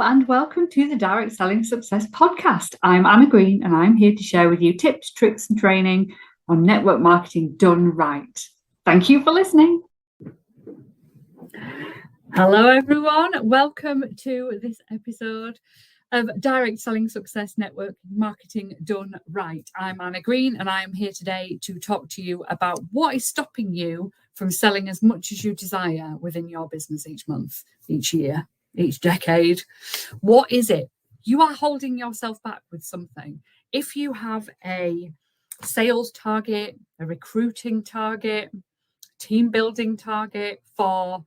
and welcome to the Direct Selling Success Podcast. I'm Anna Green and I'm here to share with you tips, tricks and training on network marketing done right. Thank you for listening. Hello everyone, welcome to this episode of Direct Selling Success Network Marketing Done Right. I'm Anna Green and I'm here today to talk to you about what is stopping you from selling as much as you desire within your business each month, each year, each decade. What is it? You are holding yourself back with something. If you have a sales target, a recruiting target, team building target for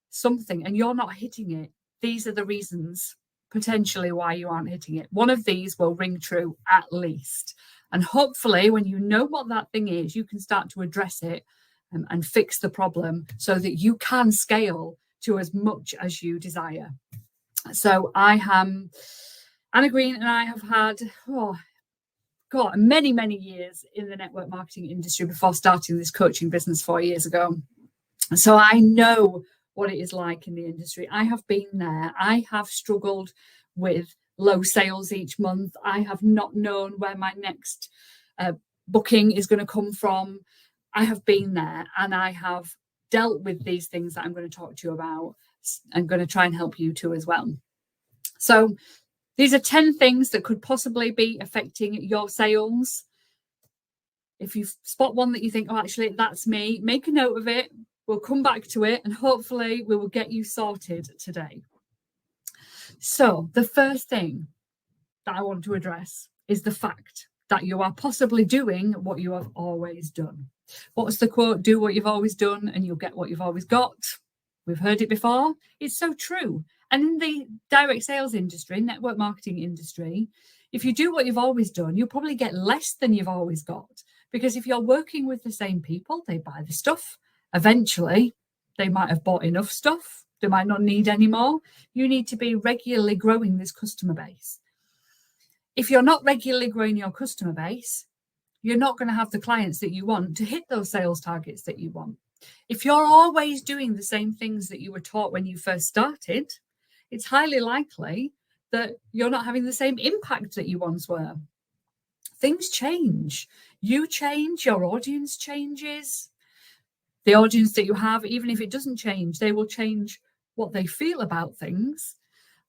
something and you're not hitting it, these are the reasons potentially why you aren't hitting it. One of these will ring true at least. And hopefully when you know what that thing is, you can start to address it and fix the problem so that you can scale to as much as you desire. So I am Anna Green and I have had many years in the network marketing industry before starting this coaching business 4 years ago. So I know what it is like in the industry. I have been there. I have struggled with low sales each month. I have not known where my next booking is going to come from. I have been there and I have dealt with these things that I'm going to talk to you about. I'm going to try and help you too as well. So these are 10 things that could possibly be affecting your sales. If you spot one that you think, oh, actually, that's me, make a note of it. We'll come back to it and hopefully we will get you sorted today. So the first thing that I want to address is the fact that you are possibly doing what you have always done. What's the quote? Do what you've always done and you'll get what you've always got. We've heard it before. It's so true. And in the direct sales industry, network marketing industry, if you do what you've always done, you'll probably get less than you've always got. Because if you're working with the same people, they buy the stuff. Eventually, they might have bought enough stuff. They might not need any more. You need to be regularly growing this customer base. If you're not regularly growing your customer base, you're not going to have the clients that you want to hit those sales targets that you want. If you're always doing the same things that you were taught when you first started, it's highly likely that you're not having the same impact that you once were. Things change. You change, your audience changes. The audience that you have, even if it doesn't change, they will change what they feel about things.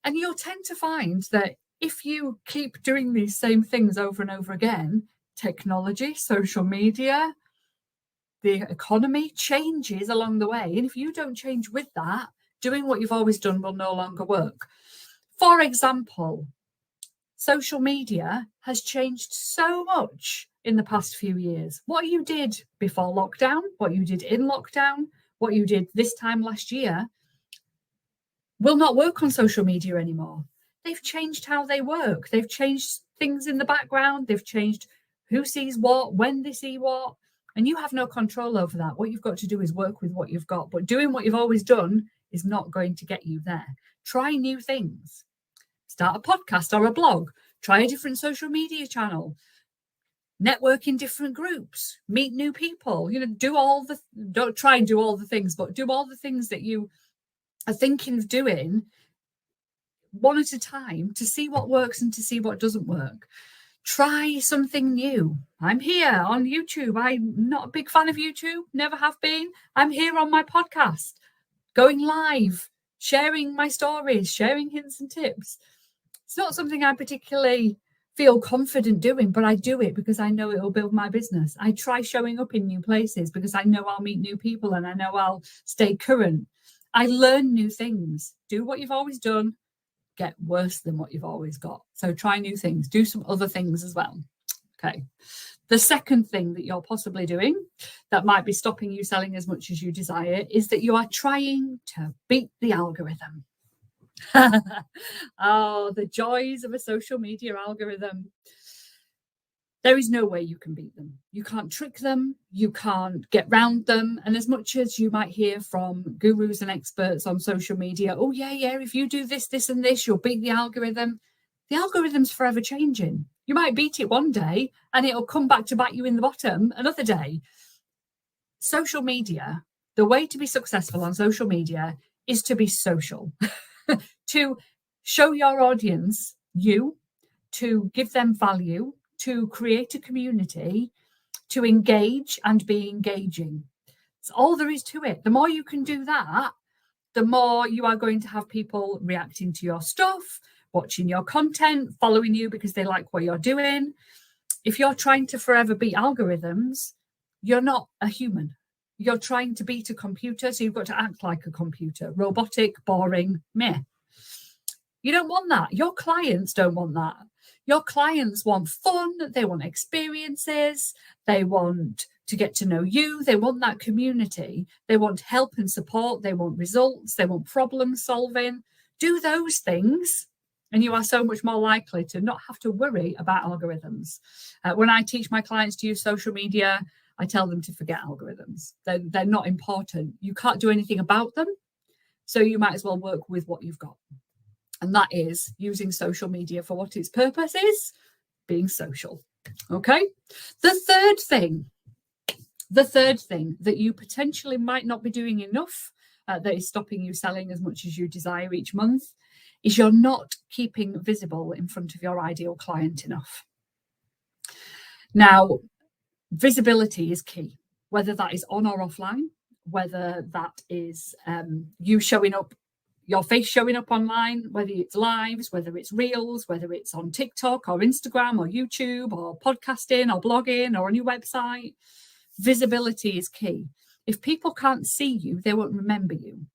And you'll tend to find that if you keep doing these same things over and over again, technology, social media, the economy changes along the way. And if you don't change with that, doing what you've always done will no longer work. For example, social media has changed so much in the past few years. What you did before lockdown, what you did in lockdown, what you did this time last year will not work on social media anymore. They've changed how they work. They've changed things in the background. They've changed who sees what, when they see what, and you have no control over that. What you've got to do is work with what you've got, but doing what you've always done is not going to get you there. Try new things. Start a podcast or a blog. Try a different social media channel. Network in different groups, meet new people, don't try and do all the things, but do all the things that you are thinking of doing one at a time to see what works and to see what doesn't work. Try something new. I'm here on YouTube. I'm not a big fan of YouTube, never have been. I'm here on my podcast, going live, sharing my stories, sharing hints and tips. It's not something I particularly feel confident doing, but I do it because I know it will build my business. I try showing up in new places because I know I'll meet new people and I know I'll stay current. I learn new things. Do what you've always done, get worse than what you've always got. So try new things, do some other things as well. Okay. The second thing that you're possibly doing that might be stopping you selling as much as you desire is that you are trying to beat the algorithm. Oh, the joys of a social media algorithm. There is no way you can beat them. You can't trick them. You can't get round them. And as much as you might hear from gurus and experts on social media, oh, yeah, if you do this, this, and this, you'll beat the algorithm. The algorithm's forever changing. You might beat it one day and it'll come back to bite you in the bottom another day. Social media, the way to be successful on social media is to be social, to show your audience you, to give them value, to create a community, to engage and be engaging. That's all there is to it. The more you can do that, the more you are going to have people reacting to your stuff, watching your content, following you because they like what you're doing. If you're trying to forever beat algorithms, you're not a human. You're trying to beat a computer, so you've got to act like a computer. Robotic, boring, meh. You don't want that. Your clients don't want that. Your clients want fun. They want experiences. They want to get to know you. They want that community. They want help and support. They want results. They want problem solving. Do those things, and you are so much more likely to not have to worry about algorithms. When I teach my clients to use social media, I tell them to forget algorithms. They're not important. You can't do anything about them, so you might as well work with what you've got. And that is using social media for what its purpose is, being social. Okay? The third thing that you potentially might not be doing enough, that is stopping you selling as much as you desire each month, is you're not keeping visible in front of your ideal client enough. Now, visibility is key, whether that is on or offline, whether that is you showing up, your face showing up online, whether it's lives, whether it's reels, whether it's on TikTok or Instagram or YouTube or podcasting or blogging or on your website. Visibility is key. If people can't see you, they won't remember you.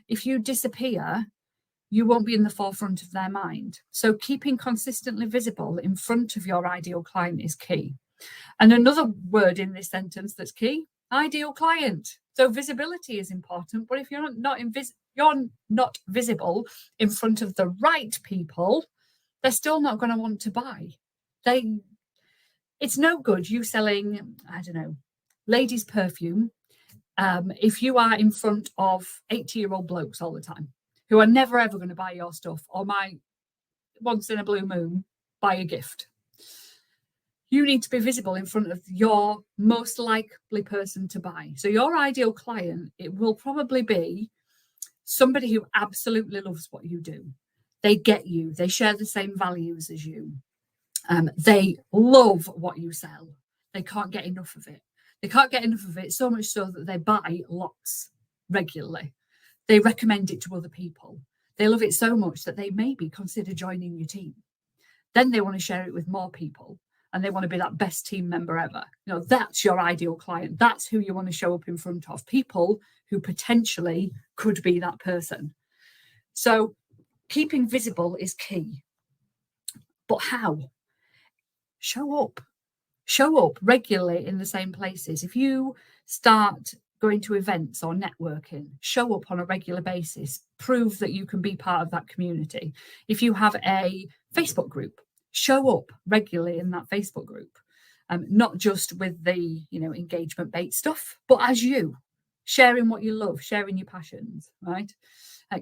If you disappear, you won't be in the forefront of their mind. So keeping consistently visible in front of your ideal client is key. And another word in this sentence that's key, ideal client. So visibility is important, but if you're not visible in front of the right people, they're still not going to want to buy. It's no good you selling, I don't know, ladies' perfume if you are in front of 80-year-old blokes all the time who are never ever going to buy your stuff, or might once in a blue moon buy a gift. You need to be visible in front of your most likely person to buy. So your ideal client, it will probably be somebody who absolutely loves what you do. They get you. They share the same values as you. They love what you sell. They can't get enough of it. They can't get enough of it, so much so that they buy lots regularly. They recommend it to other people. They love it so much that they maybe consider joining your team. Then they want to share it with more people, and they want to be that best team member ever. You know, that's your ideal client. That's who you want to show up in front of, people who potentially could be that person. So keeping visible is key. But how? Show up. Show up regularly in the same places. If you start going to events or networking, show up on a regular basis. Prove that you can be part of that community. If you have a Facebook group, show up regularly in that Facebook group. Not just with the engagement bait stuff, but as you, sharing what you love, sharing your passions, right?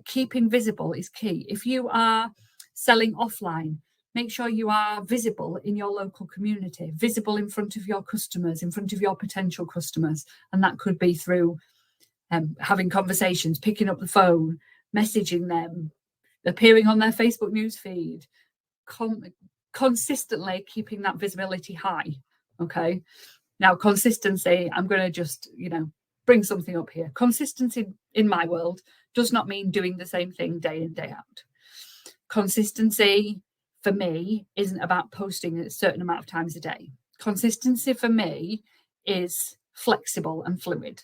Keeping visible is key. If you are selling offline, make sure you are visible in your local community, visible in front of your customers, in front of your potential customers. And that could be through having conversations, picking up the phone, messaging them, appearing on their Facebook newsfeed, consistently keeping that visibility high. Okay. Now, consistency, I'm going to just, bring something up here. Consistency in my world does not mean doing the same thing day in, day out. Consistency for me isn't about posting a certain amount of times a day. Consistency for me is flexible and fluid.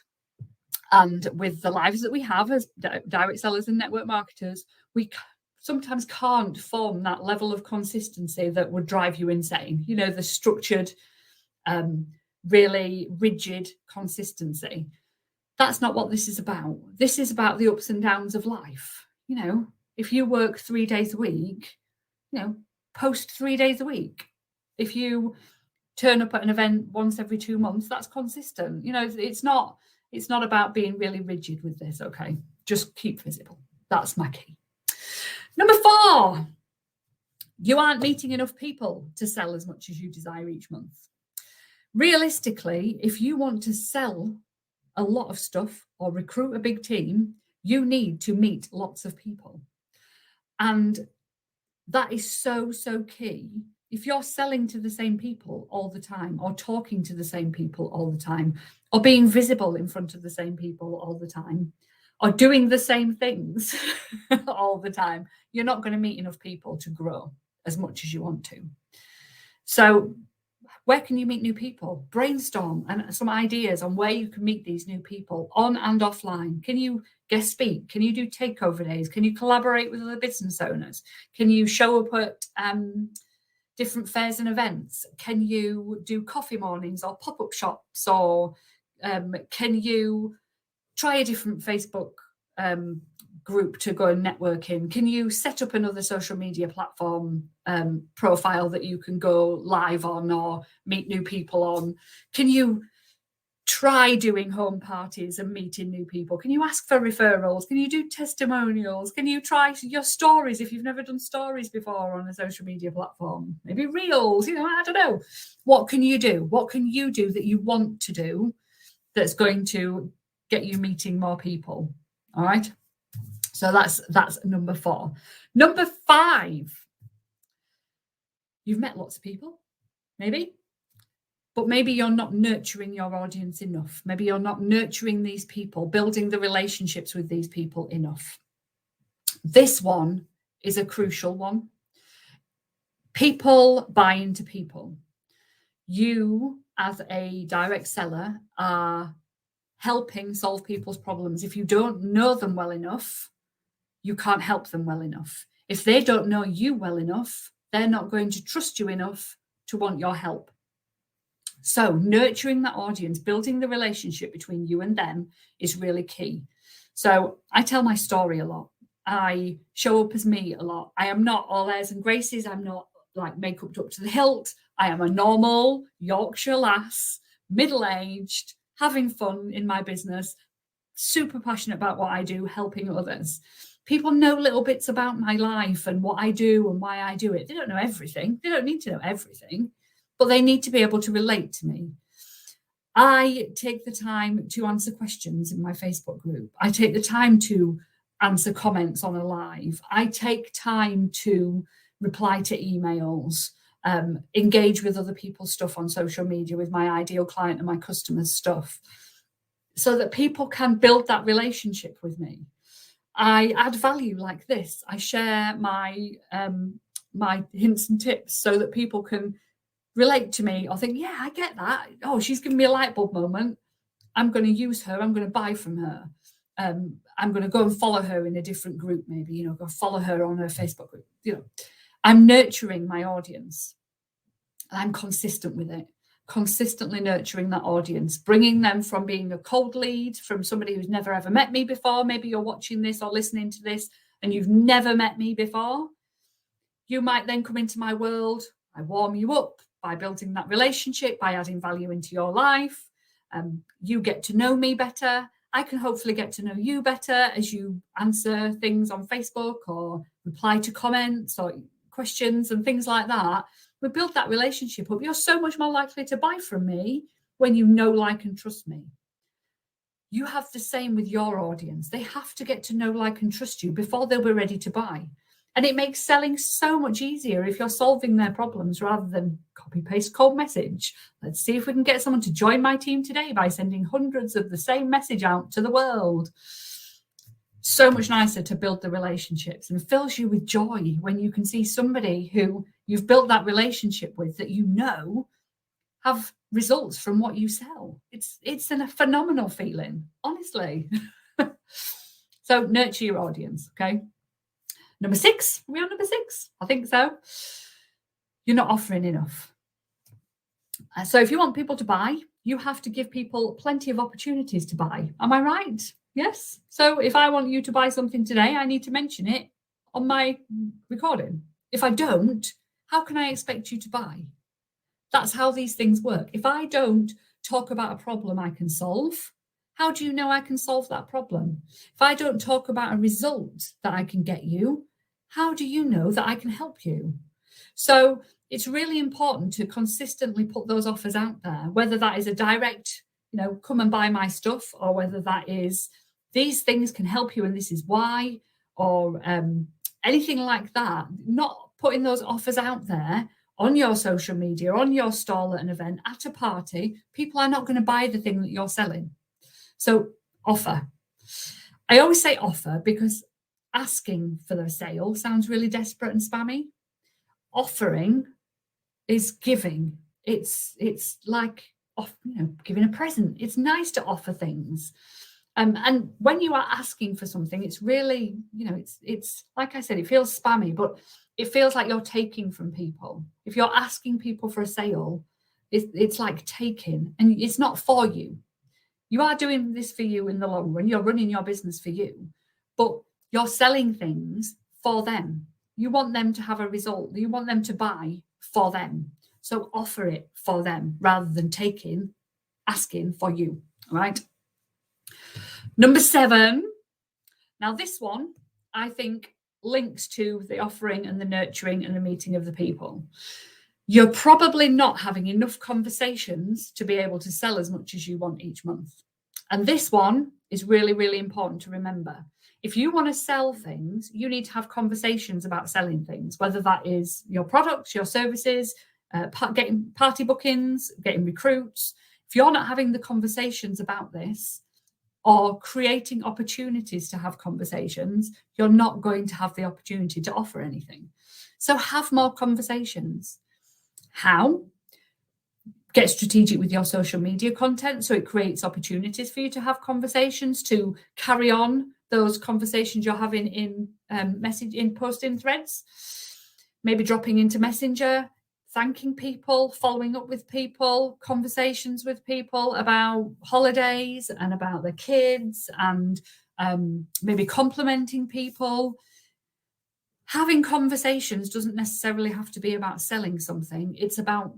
And with the lives that we have as direct sellers and network marketers, we sometimes can't form that level of consistency that would drive you insane. The structured, really rigid consistency. That's not what this is about. This is about the ups and downs of life. If you work 3 days a week, post 3 days a week. If you turn up at an event once every 2 months, that's consistent. It's not about being really rigid with this. Okay, just keep visible. That's my key. Number 4, you aren't meeting enough people to sell as much as you desire each month. Realistically, if you want to sell a lot of stuff or recruit a big team, you need to meet lots of people. And That is so, so key. If you're selling to the same people all the time, or talking to the same people all the time, or being visible in front of the same people all the time, or doing the same things all the time, you're not going to meet enough people to grow as much as you want to. So where can you meet new people? Brainstorm and some ideas on where you can meet these new people on and offline. Can you guest speak? Can you do takeover days? Can you collaborate with other business owners? Can you show up at different fairs and events? Can you do coffee mornings or pop-up shops? Or can you try a different Facebook group to go and network in? Can you set up another social media platform profile that you can go live on or meet new people on? Can you try doing home parties and meeting new people? Can you ask for referrals? Can you do testimonials? Can you try your stories if you've never done stories before on a social media platform? Maybe reels, I don't know. What can you do? What can you do that you want to do that's going to get you meeting more people? All right. So that's number 4. Number 5, you've met lots of people, maybe, but maybe you're not nurturing your audience enough. Maybe you're not nurturing these people, building the relationships with these people enough. This one is a crucial one. People buy into people. You, as a direct seller, are helping solve people's problems. If you don't know them well enough, you can't help them well enough. If they don't know you well enough, they're not going to trust you enough to want your help. So nurturing that audience, building the relationship between you and them is really key. So I tell my story a lot. I show up as me a lot. I am not all airs and graces. I'm not like makeup up to the hilt. I am a normal Yorkshire lass, middle-aged, having fun in my business, super passionate about what I do, helping others. People know little bits about my life and what I do and why I do it. They don't know everything. They don't need to know everything, but they need to be able to relate to me. I take the time to answer questions in my Facebook group. I take the time to answer comments on a live. I take time to reply to emails, engage with other people's stuff on social media with my ideal client and my customers' stuff, so that people can build that relationship with me. I add value like this. I share my my hints and tips so that people can relate to me or think, yeah, I get that. Oh, she's given me a light bulb moment. I'm going to use her. I'm going to buy from her. I'm going to go and follow her in a different group, maybe, go follow her on her Facebook group. I'm nurturing my audience. I'm consistent with it. Consistently nurturing that audience, bringing them from being a cold lead, from somebody who's never ever met me before. Maybe you're watching this or listening to this and you've never met me before. You might then come into my world. I warm you up by building that relationship, by adding value into your life. You get to know me better. I can hopefully get to know you better as you answer things on Facebook or reply to comments or questions and things like that. We build that relationship up. You're so much more likely to buy from me when you know, like, and trust me. You have the same with your audience. They have to get to know, like, and trust you before they'll be ready to buy. And it makes selling so much easier if you're solving their problems rather than copy, paste, cold message. Let's see if we can get someone to join my team today by sending hundreds of the same message out to the world. So much nicer to build the relationships, and fills you with joy when you can see somebody who you've built that relationship with that have results from what you sell. It's a phenomenal feeling, honestly. So nurture your audience, okay? Number 6, are we on number 6? I think so. You're not offering enough. So if you want people to buy, you have to give people plenty of opportunities to buy. Am I right? Yes. So if I want you to buy something today, I need to mention it on my recording. If I don't, how can I expect you to buy? That's how these things work. If I don't talk about a problem I can solve, how do you know I can solve that problem? If I don't talk about a result that I can get you, how do you know that I can help you? So it's really important to consistently put those offers out there, whether that is a direct, come and buy my stuff, or whether that is these things can help you and this is why, or anything like that. Not putting those offers out there on your social media, on your stall at an event, at a party, people are not going to buy the thing that you're selling. So offer. I always say offer because asking for the sale sounds really desperate and spammy. Offering is giving. It's like giving a present. It's nice to offer things. And when you are asking for something, it's really, it's like I said, it feels spammy, but it feels like you're taking from people. If you're asking people for a sale, it's like taking, and it's not for you. You are doing this for you in the long run. You're running your business for you, but you're selling things for them. You want them to have a result. You want them to buy for them. So offer it for them rather than asking for you. All right. Number 7. Now, this one, I think, links to the offering and the nurturing and the meeting of the people. You're probably not having enough conversations to be able to sell as much as you want each month. And this one is really, really important to remember. If you want to sell things, you need to have conversations about selling things, whether that is your products, your services, getting party bookings, getting recruits. If you're not having the conversations about this, or creating opportunities to have conversations, you're not going to have the opportunity to offer anything. So have more conversations. How? Get strategic with your social media content so it creates opportunities for you to have conversations, to carry on those conversations you're having in posting threads, maybe dropping into Messenger, thanking people, following up with people, conversations with people about holidays and about their kids, and maybe complimenting people. Having conversations doesn't necessarily have to be about selling something. It's about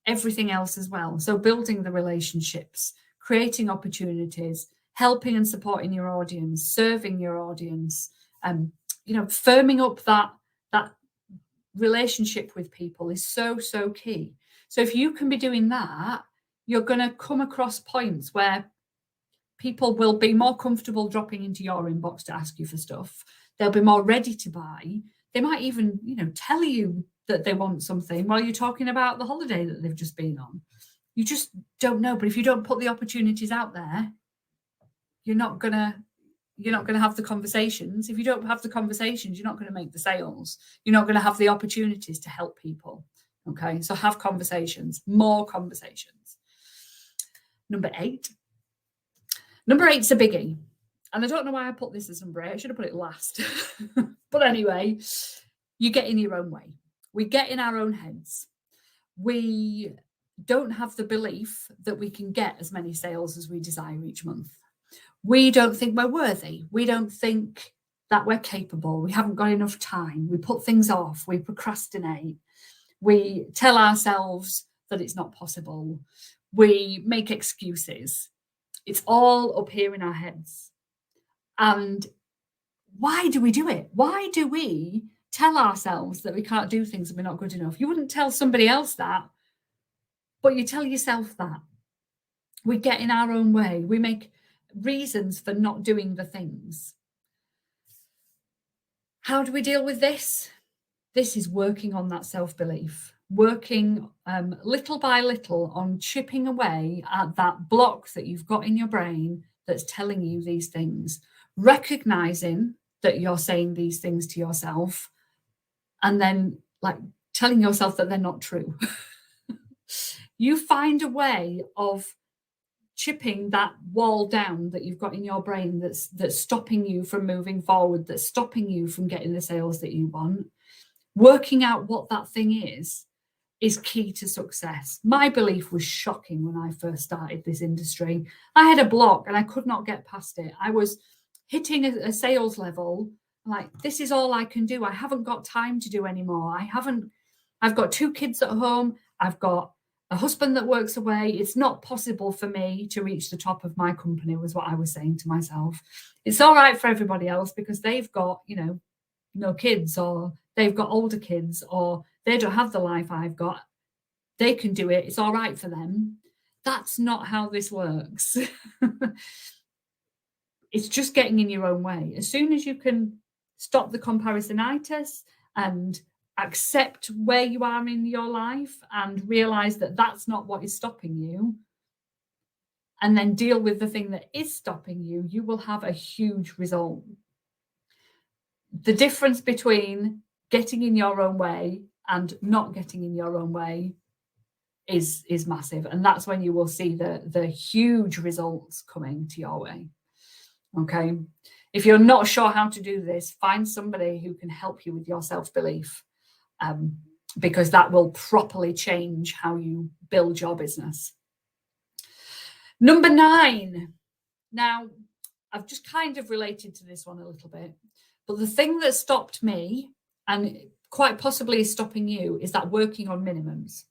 everything else as well. So building the relationships, creating opportunities, helping and supporting your audience, serving your audience, firming up that relationship with people is so key. So if you can be doing that, you're going to come across points where people will be more comfortable dropping into your inbox to ask you for stuff. They'll be more ready to buy. They might even, tell you that they want something while you're talking about the holiday that they've just been on. You just don't know. But if you don't put the opportunities out there, you're not gonna have the conversations. If you don't have the conversations, you're not going to make the sales. You're not going to have the opportunities to help people. Okay, so have conversations, more conversations. Number 8. Number 8's a biggie. And I don't know why I put this as number 8. I should have put it last. But anyway, you get in your own way. We get in our own heads. We don't have the belief that we can get as many sales as we desire each month. We don't think we're worthy. We don't think that we're capable. We haven't got enough time. We put things off. We procrastinate. We tell ourselves that it's not possible. We make excuses. It's all up here in our heads. And why do we do it? Why do we tell ourselves that we can't do things and we're not good enough? You wouldn't tell somebody else that, but you tell yourself that. We get in our own way. We make reasons for not doing the things. How do we deal with this? This is working on that self-belief, working little by little on chipping away at that block that you've got in your brain that's telling you these things, recognizing that you're saying these things to yourself, and then telling yourself that they're not true. You find a way of chipping that wall down that you've got in your brain that's stopping you from moving forward, that's stopping you from getting the sales that you want. Working out what that thing is key to success. My belief was shocking when I first started this industry. I had a block and I could not get past it. I was hitting a sales level like, this is all I can do. I haven't got time to do anymore. I've got 2 kids at home. I've got a husband that works away. It's not possible for me to reach the top of my company, was what I was saying to myself. It's all right for everybody else because they've got, no kids, or they've got older kids, or they don't have the life I've got. They can do it. It's all right for them. That's not how this works. It's just getting in your own way. As soon as you can stop the comparisonitis and accept where you are in your life and realize that that's not what is stopping you, and then deal with the thing that is stopping you, you will have a huge result. The difference between getting in your own way and not getting in your own way is massive. And that's when you will see the huge results coming to your way. Okay. If you're not sure how to do this, find somebody who can help you with your self-belief, because that will properly change how you build your business. Number 9. Now, I've just kind of related to this one a little bit, but the thing that stopped me, and quite possibly is stopping you, is that working on minimums.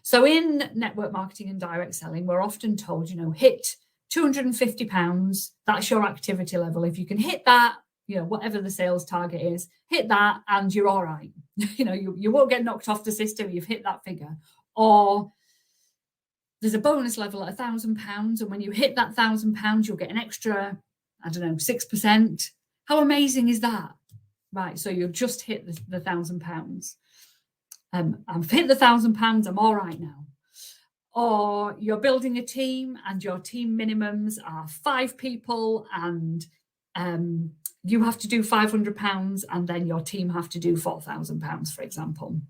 So in network marketing and direct selling, we're often told, hit £250, that's your activity level. If you can hit that, whatever the sales target is, hit that and you're all right. You won't get knocked off the system, you've hit that figure. Or there's a bonus level at £1,000, and when you hit that £1,000, you'll get an extra, 6%. How amazing is that? Right, so you've just hit the £1,000. I've hit the £1,000, I'm all right now. Or you're building a team and your team minimums are 5 people, and you have to do £500, and then your team have to do £4,000, for example.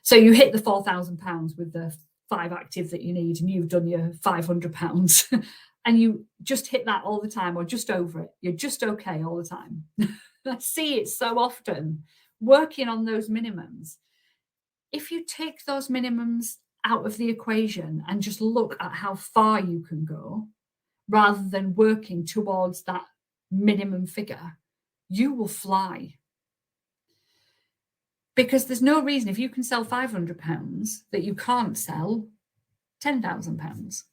So you hit the £4,000 with the 5 active that you need, and you've done your £500 and you just hit that all the time, or just over it. You're just okay all the time. I see it so often, working on those minimums. If you take those minimums out of the equation and just look at how far you can go, rather than working towards that minimum figure, you will fly. Because there's no reason, if you can sell £500, that you can't sell £10,000.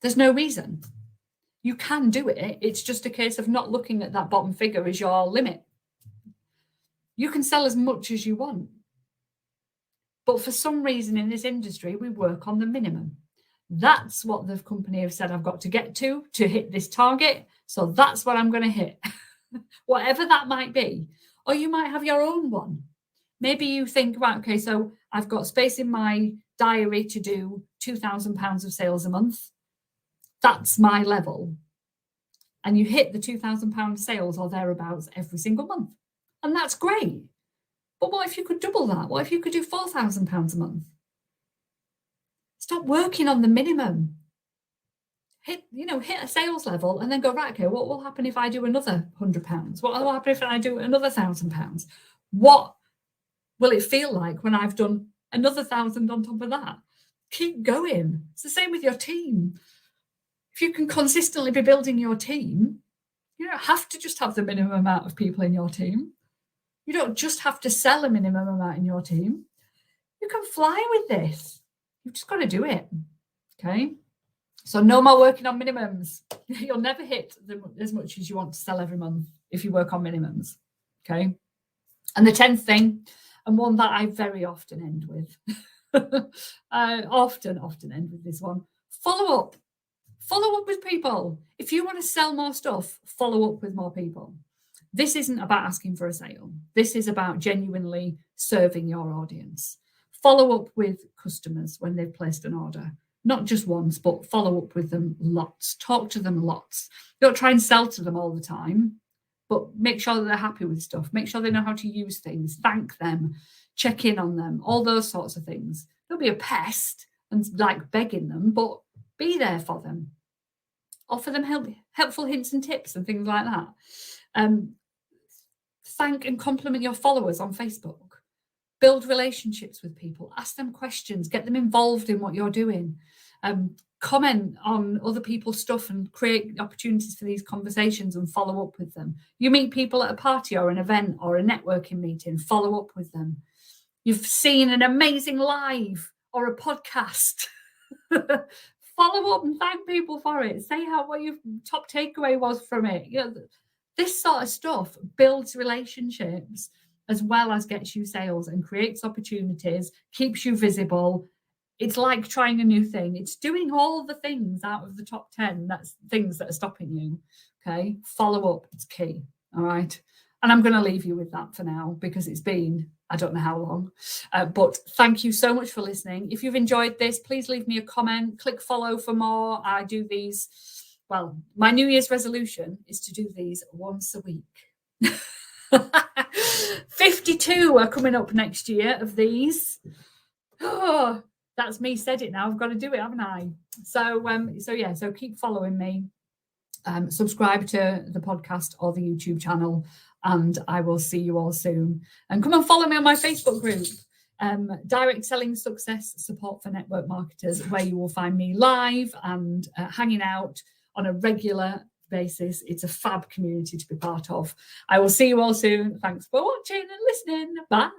There's no reason. You can do it. It's just a case of not looking at that bottom figure as your limit. You can sell as much as you want. But for some reason in this industry, we work on the minimum. That's what the company have said I've got to get to hit this target. So that's what I'm going to hit, whatever that might be. Or you might have your own one. Maybe you think, right, okay, so I've got space in my diary to do £2,000 of sales a month. That's my level. And you hit the £2,000 sales or thereabouts every single month. And that's great. But what if you could double that? What if you could do £4,000 a month? Stop working on the minimum. Hit a sales level and then go, right, okay, what will happen if I do another £100? What will happen if I do another £1,000? What will it feel like when I've done another 1,000 on top of that? Keep going. It's the same with your team. If you can consistently be building your team, you don't have to just have the minimum amount of people in your team. You don't just have to sell a minimum amount in your team. You can fly with this. You've just got to do it. Okay. So no more working on minimums. You'll never hit as much as you want to sell every month if you work on minimums. Okay. And the 10th thing, and one that I very often end with, I often end with this one: follow up. Follow up with people. If you want to sell more stuff, follow up with more people. This isn't about asking for a sale. This is about genuinely serving your audience. Follow up with customers when they've placed an order. Not just once, but follow up with them lots. Talk to them lots. Don't try and sell to them all the time, but make sure that they're happy with stuff. Make sure they know how to use things. Thank them. Check in on them. All those sorts of things. Don't be a pest and like begging them, but be there for them. Offer them helpful hints and tips and things like that. Thank and compliment your followers on Facebook. Build relationships with people. Ask them questions. Get them involved in what you're doing. Comment on other people's stuff and create opportunities for these conversations and follow up with them. You meet people at a party or an event or a networking meeting, follow up with them. You've seen an amazing live or a podcast. Follow up and thank people for it. Say what your top takeaway was from it. This sort of stuff builds relationships as well as gets you sales and creates opportunities, keeps you visible. It's like trying a new thing. It's doing all the things out of the top 10. That's things that are stopping you. Okay. Follow up. It's key. All right. And I'm going to leave you with that for now, because it's been, I don't know how long. But thank you so much for listening. If you've enjoyed this, please leave me a comment, click follow for more. I do these, well, my New Year's resolution is to do these once a week. 52 are coming up next year of these. Oh, that's me said it now. I've got to do it, haven't I? So keep following me. Subscribe to the podcast or the YouTube channel, and I will see you all soon. And come and follow me on my Facebook group, Direct Selling Success Support for Network Marketers, where you will find me live and hanging out on a regular basis. It's a fab community to be part of. I will see you all soon. Thanks for watching and listening. Bye.